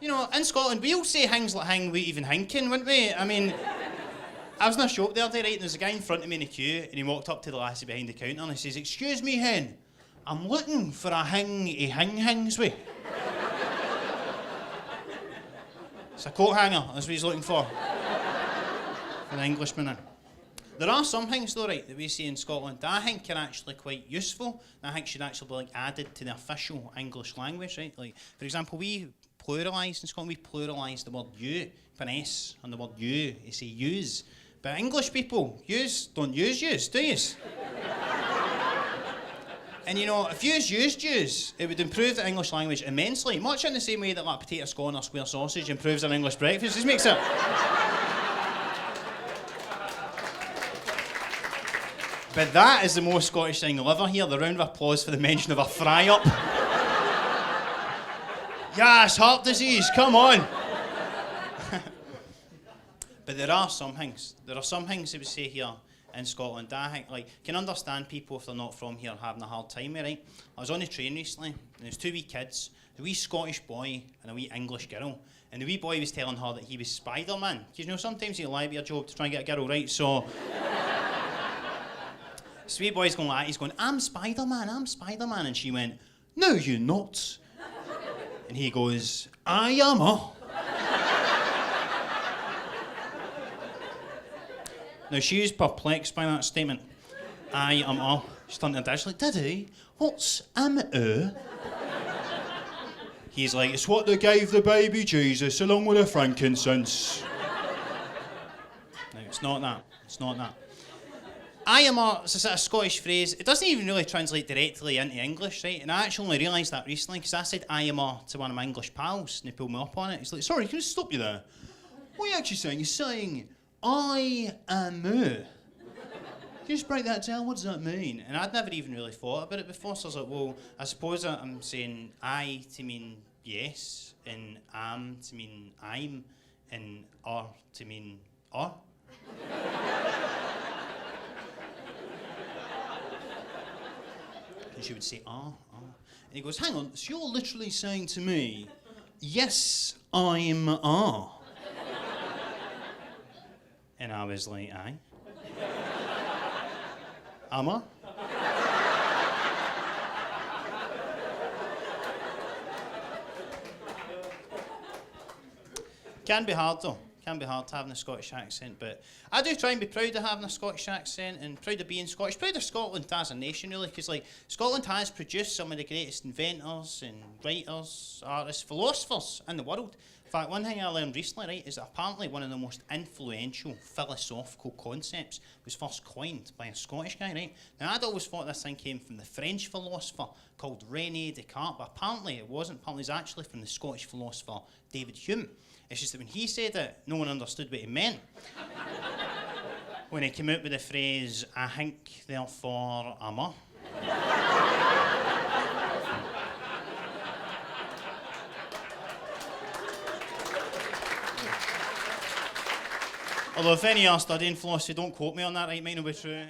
You know, in Scotland, we'll say things like hang without even hinking, wouldn't we? I mean, I was in a shop the other day, right, and there's a guy in front of me in the queue, and he walked up to the lassie behind the counter, and he says, "Excuse me, hen, I'm looking for a hing he hings with." It's a coat hanger, that's what he's looking for. For the Englishman in. There are some things though, right, that we see in Scotland that I think are actually quite useful, and I think should actually be like added to the official English language, right? Like, for example, we pluralise in Scotland, we pluralise the word you, put an S on the word you say use. But English people, don't use, do yous? And you know, if yous used yous, it would improve the English language immensely, much in the same way that like potato scone or square sausage improves an English breakfast. This makes it... But that is the most Scottish thing you'll ever hear, the round of applause for the mention of a fry-up. Yes, heart disease, come on. But there are some things that we say here in Scotland that I think, like, can understand people if they're not from here having a hard time, right? I was on the train recently, and there's two wee kids, a wee Scottish boy and a wee English girl. And the wee boy was telling her that he was Spider-Man. Because, you know, sometimes you lie to your job to try and get a girl, right? So... this wee boy's going like that, he's going, I'm Spider-Man. And she went, no, you're not. And he goes, I am a. Now, she was perplexed by that statement. I am a. She turned to her dad, she's like, Daddy, what's He's like, it's what they gave the baby Jesus along with the frankincense. No, it's not that. I am it's a sort of Scottish phrase. It doesn't even really translate directly into English, right? And I actually only realised that recently because I said I am to one of my English pals and he pulled me up on it. He's like, sorry, can I stop you there? What are you actually saying? You're saying, I am. Can you just break that down? What does that mean? And I'd never even really thought about it before, so I was like, well, I suppose I'm saying I to mean yes, and am to mean I'm, and to mean are. And she would say, And he goes, hang on, so you're literally saying to me, yes, I'm . And I was like, aye. Am I? Can be hard though. Can be hard having a Scottish accent, but I do try and be proud of having a Scottish accent and proud of being Scottish, proud of Scotland as a nation really, because like Scotland has produced some of the greatest inventors and writers, artists, philosophers in the world. In fact, one thing I learned recently, right, is that apparently one of the most influential philosophical concepts was first coined by a Scottish guy, right? Now I'd always thought this thing came from the French philosopher called René Descartes, but apparently it wasn't. Apparently it's actually from the Scottish philosopher David Hume. It's just that when he said it, no one understood what he meant. When he came out with the phrase, I think, therefore, am I. Although if any are studying philosophy, don't quote me on that, right? It might not be true.